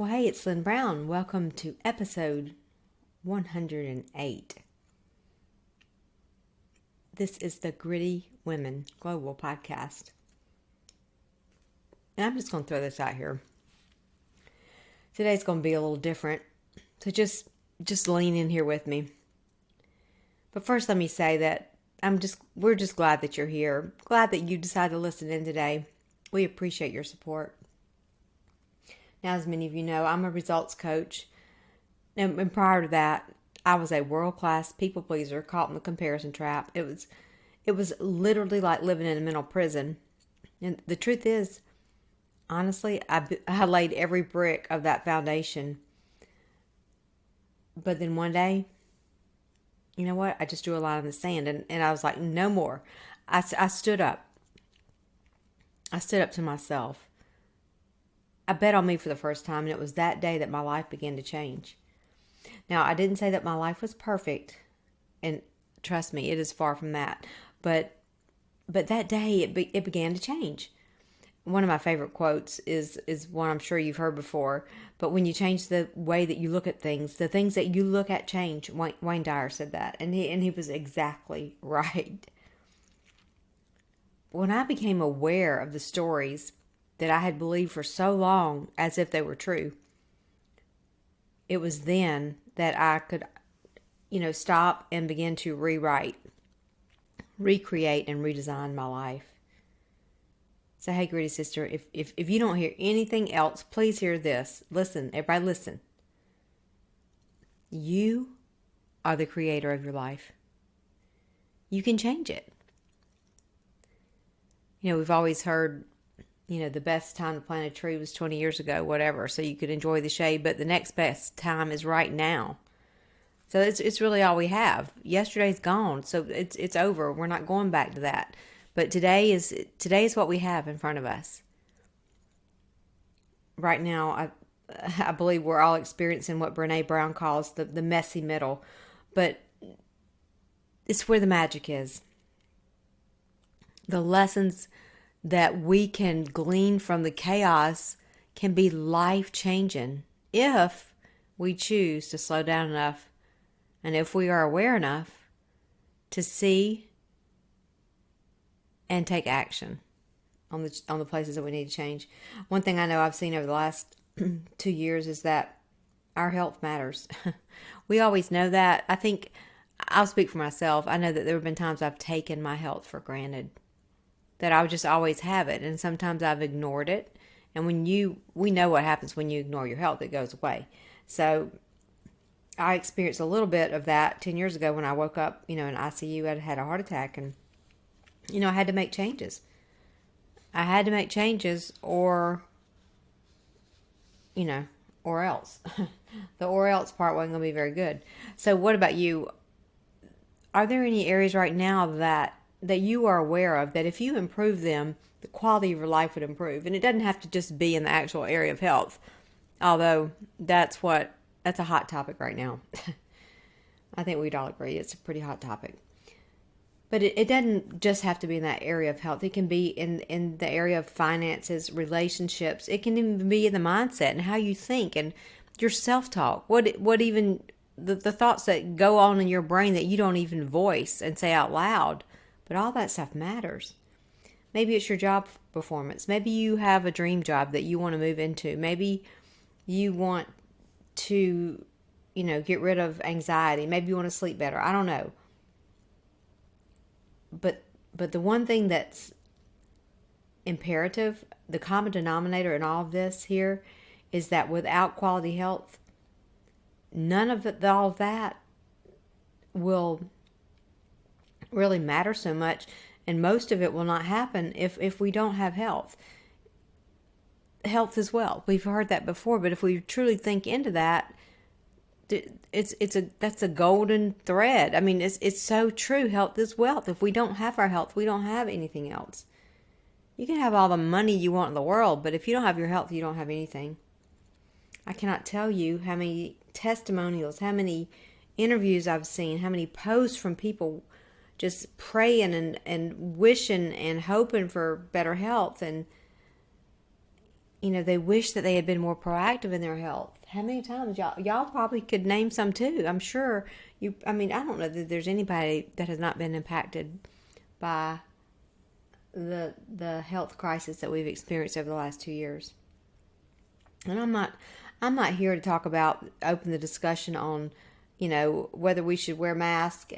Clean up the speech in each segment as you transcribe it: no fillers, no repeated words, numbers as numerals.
Well, hey, it's Lynn Brown. Welcome to episode 108. This is the Gritty Women Global Podcast. And I'm just going to throw this out here. Today's going to be a little different. So just lean in here with me. But first, let me say that we're just glad that you're here. Glad that you decided to listen in today. We appreciate your support. Now, as many of you know, I'm a results coach. And prior to that, I was a world-class people pleaser caught in the comparison trap. It was literally like living in a mental prison. And the truth is, honestly, I laid every brick of that foundation. But then one day, you know what? I just drew a line in the sand and I was like, no more. I stood up. I stood up to myself. I bet on me for the first time, and it was that day that my life began to change. Now, I didn't say that my life was perfect, and trust me, it is far from that. But that day, it began to change. One of my favorite quotes is one I'm sure you've heard before. But when you change the way that you look at things, the things that you look at change. Wayne Dyer said that, and he was exactly right. When I became aware of the stories that I had believed for so long as if they were true, it was then that I could, stop and begin to rewrite, recreate, and redesign my life. So, hey, Gritty Sister, if you don't hear anything else, please hear this. Listen, everybody listen. You are the creator of your life. You can change it. We've always heard, the best time to plant a tree was 20 years ago, whatever, so you could enjoy the shade, but the next best time is right now. So it's really all we have. Yesterday's gone, so it's over. We're not going back to that. But today is what we have in front of us. Right now, I believe we're all experiencing what Brené Brown calls the messy middle, but it's where the magic is. The lessons that we can glean from the chaos can be life-changing if we choose to slow down enough and if we are aware enough to see and take action on the places that we need to change. One thing I know I've seen over the last 2 years is that our health matters. We always know that. I think I'll speak for myself. I know that there have been times I've taken my health for granted, that I would just always have it, and sometimes I've ignored it. And we know what happens when you ignore your health; it goes away. So I experienced a little bit of that 10 years ago when I woke up, in ICU. I had a heart attack, and I had to make changes. I had to make changes, or else. The or else part wasn't going to be very good. So what about you? Are there any areas right now that you are aware of that if you improve them, the quality of your life would improve? And it doesn't have to just be in the actual area of health, although that's a hot topic right now. I think we'd all agree it's a pretty hot topic. But it doesn't just have to be in that area of health. It can be in the area of finances, relationships. It can even be in the mindset and how you think and your self-talk. What even the thoughts that go on in your brain that you don't even voice and say out loud. But all that stuff matters. Maybe it's your job performance. Maybe you have a dream job that you want to move into. Maybe you want to, get rid of anxiety. Maybe you want to sleep better. I don't know. But the one thing that's imperative, the common denominator in all of this here, is that without quality health, none of all of that will really matter so much, and most of it will not happen if we don't have health. Health is wealth. We've heard that before, but if we truly think into that, that's a golden thread. I mean, it's so true. Health is wealth. If we don't have our health, we don't have anything else. You can have all the money you want in the world, but if you don't have your health, you don't have anything. I cannot tell you how many testimonials, how many interviews I've seen, how many posts from people just praying and wishing and hoping for better health. And they wish that they had been more proactive in their health. How many times y'all probably could name some too. I'm sure I don't know that there's anybody that has not been impacted by the health crisis that we've experienced over the last 2 years. And I'm not here to talk about open the discussion on, whether we should wear masks,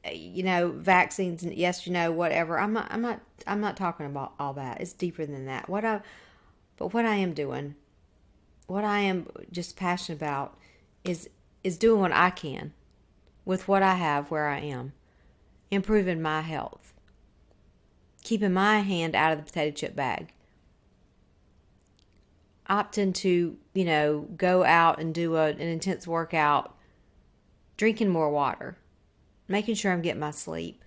vaccines, yes, whatever. I'm not talking about all that. It's deeper than that. But what I am doing, what I am just passionate about is doing what I can with what I have where I am, improving my health, keeping my hand out of the potato chip bag, opting to, go out and do an intense workout, drinking more water, making sure I'm getting my sleep.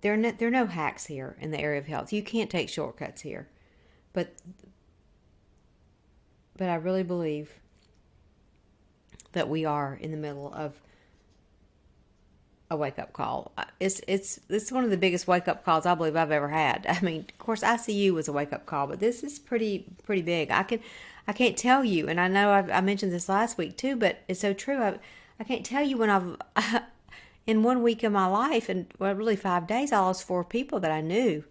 There are no hacks here in the area of health. You can't take shortcuts here. But I really believe that we are in the middle of a wake-up call. It's one of the biggest wake-up calls I believe I've ever had. I mean, of course, ICU was a wake-up call, but this is pretty big. I can't tell you, and I know I mentioned this last week too, but it's so true. I can't tell you when I've in 1 week of my life, and really 5 days, I lost 4 people that I knew.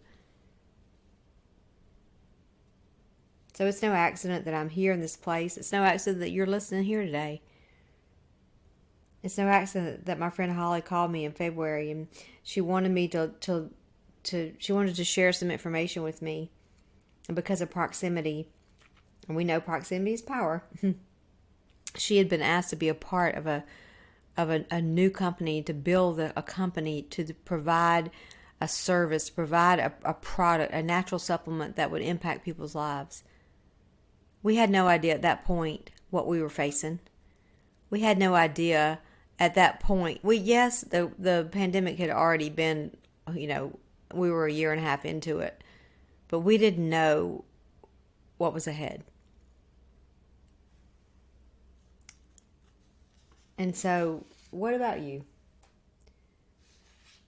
So it's no accident that I'm here in this place. It's no accident that you're listening here today. It's no accident that my friend Holly called me in February, and she wanted me she wanted to share some information with me. And because of proximity, and we know proximity is power, she had been asked to be a part of a new company, to build a company, to provide a service, provide a product, a natural supplement that would impact people's lives. We had no idea at that point what we were facing. We had no idea at that point. The pandemic had already been, we were 1.5 years into it, but we didn't know what was ahead. And so, what about you?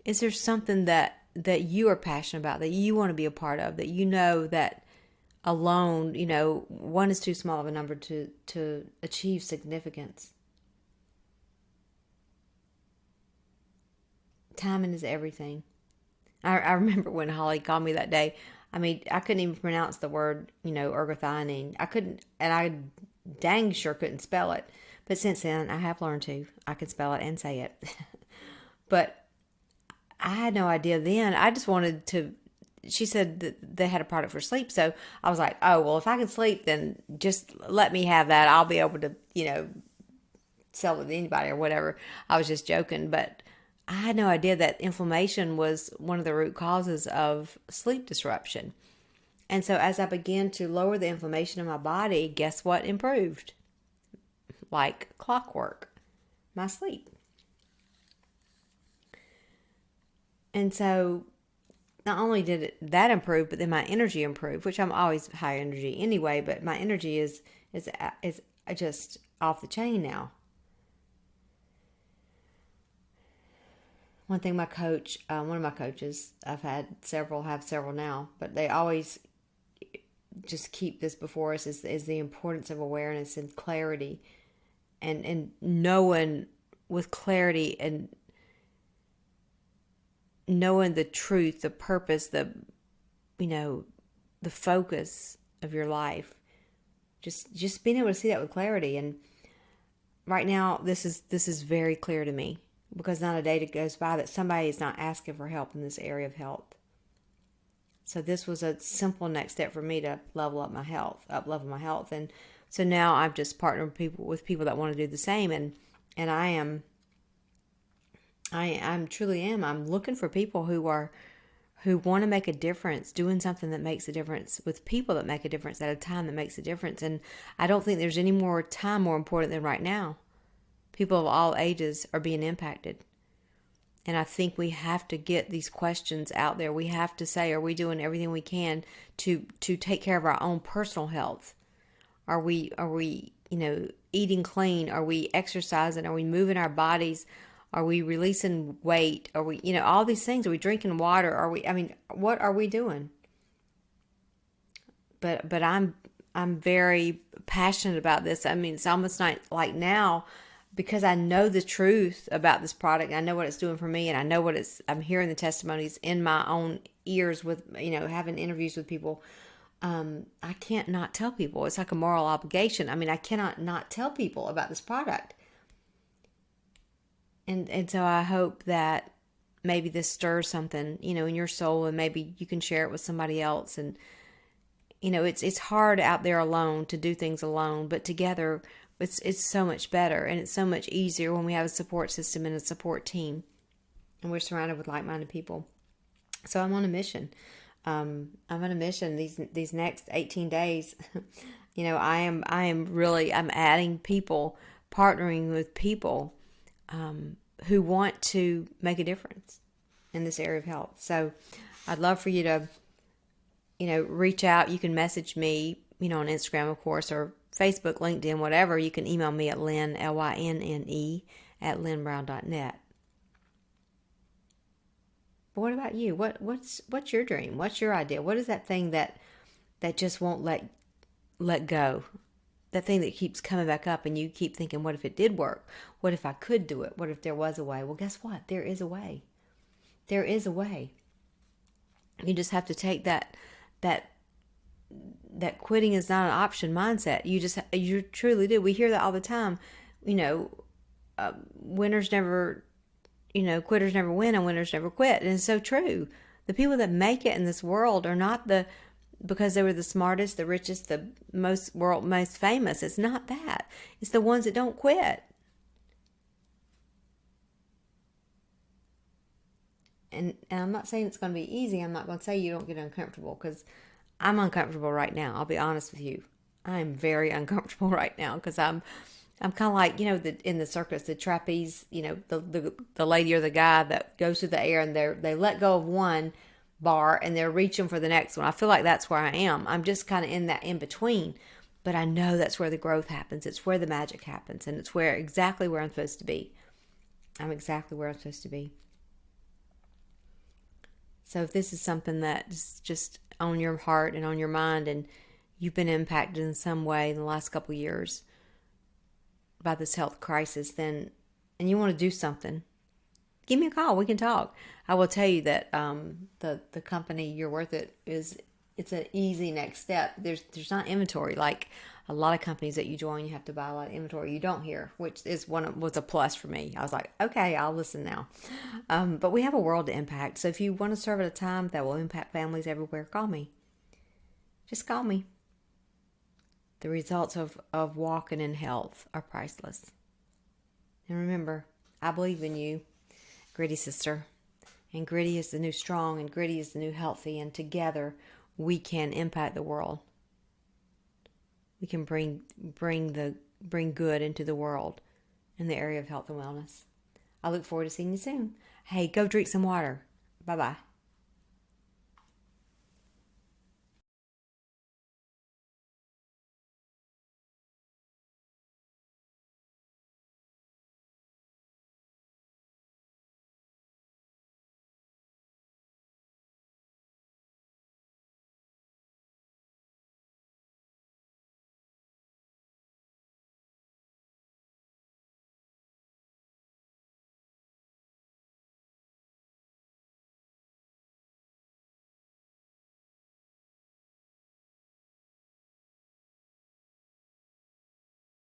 Is there something that you are passionate about, that you want to be a part of, that that alone, one is too small of a number to achieve significance? Timing is everything. I remember when Holly called me that day. I mean, I couldn't even pronounce the word, ergothioneine. I couldn't, and I dang sure couldn't spell it. But since then, I have learned to. I can spell it and say it. But I had no idea then. I just wanted to. She said that they had a product for sleep. So I was like, oh, well, if I can sleep, then just let me have that. I'll be able to, sell it to anybody or whatever. I was just joking. But I had no idea that inflammation was one of the root causes of sleep disruption. And so as I began to lower the inflammation in my body, guess what improved? Like clockwork, my sleep. And so not only did that improve, but then my energy improved, which I'm always high energy anyway, but my energy is just off the chain now. One thing one of my coaches, I've had several, have several now, but they always just keep this before us is the importance of awareness and clarity. And knowing with clarity and knowing the truth, the purpose, the focus of your life. Just being able to see that with clarity. And right now, this is very clear to me, because not a day that goes by that somebody is not asking for help in this area of health. So this was a simple next step for me to level my health. And so now I've just partnered with people that want to do the same. And I'm truly am. I'm looking for people who want to make a difference, doing something that makes a difference, with people that make a difference at a time that makes a difference. And I don't think there's any more time more important than right now. People of all ages are being impacted. And I think we have to get these questions out there. We have to say, are we doing everything we can to take care of our own personal health? Are we eating clean? Are we exercising? Are we moving our bodies? Are we releasing weight? Are we, all these things? Are we drinking water? What are we doing? But I'm very passionate about this. I mean, it's almost like now, because I know the truth about this product. I know what it's doing for me, and I know I'm hearing the testimonies in my own ears with, having interviews with people. I can't not tell people. It's like a moral obligation. I mean, I cannot not tell people about this product. And so I hope that maybe this stirs something, in your soul, and maybe you can share it with somebody else. And it's hard out there alone to do things alone, but together it's so much better, and it's so much easier when we have a support system and a support team, and we're surrounded with like-minded people. So I'm on a mission. I'm on a mission these next 18 days. I'm adding people, partnering with people who want to make a difference in this area of health. So I'd love for you to, reach out. You can message me, on Instagram, of course, or Facebook, LinkedIn, whatever. You can email me at Lynne, Lynne, at lynnebrown.net. But what about you? What's your dream? What's your idea? What is that thing that just won't let go? That thing that keeps coming back up, and you keep thinking, what if it did work? What if I could do it? What if there was a way? Well, guess what? There is a way. There is a way. You just have to take that quitting is not an option mindset. You truly do. We hear that all the time. Winners never, quitters never win, and winners never quit. And it's so true. The people that make it in this world are not because they were the smartest, the richest, the most famous. It's not that. It's the ones that don't quit. And I'm not saying it's going to be easy. I'm not going to say you don't get uncomfortable, because I'm uncomfortable right now. I'll be honest with you. I'm very uncomfortable right now, because I'm kind of like, in the circus, the trapeze, the lady or the guy that goes through the air, and they let go of one bar and they're reaching for the next one. I feel like that's where I am. I'm just kind of in that in between, but I know that's where the growth happens. It's where the magic happens, and it's exactly where I'm supposed to be. I'm exactly where I'm supposed to be. So if this is something that's just on your heart and on your mind, and you've been impacted in some way in the last couple of years by this health crisis, and you want to do something, give me a call. We can talk. I will tell you that the company You're Worth It it's an easy next step. There's not inventory like a lot of companies that you join. You have to buy a lot of inventory. You don't here, which was a plus for me. I was like, okay, I'll listen now. But we have a world to impact. So if you want to serve at a time that will impact families everywhere, call me. Just call me. The results of walking in health are priceless. And remember, I believe in you, Gritty sister. And Gritty is the new strong, and Gritty is the new healthy. And together, we can impact the world. We can bring good into the world in the area of health and wellness. I look forward to seeing you soon. Hey, go drink some water. Bye-bye.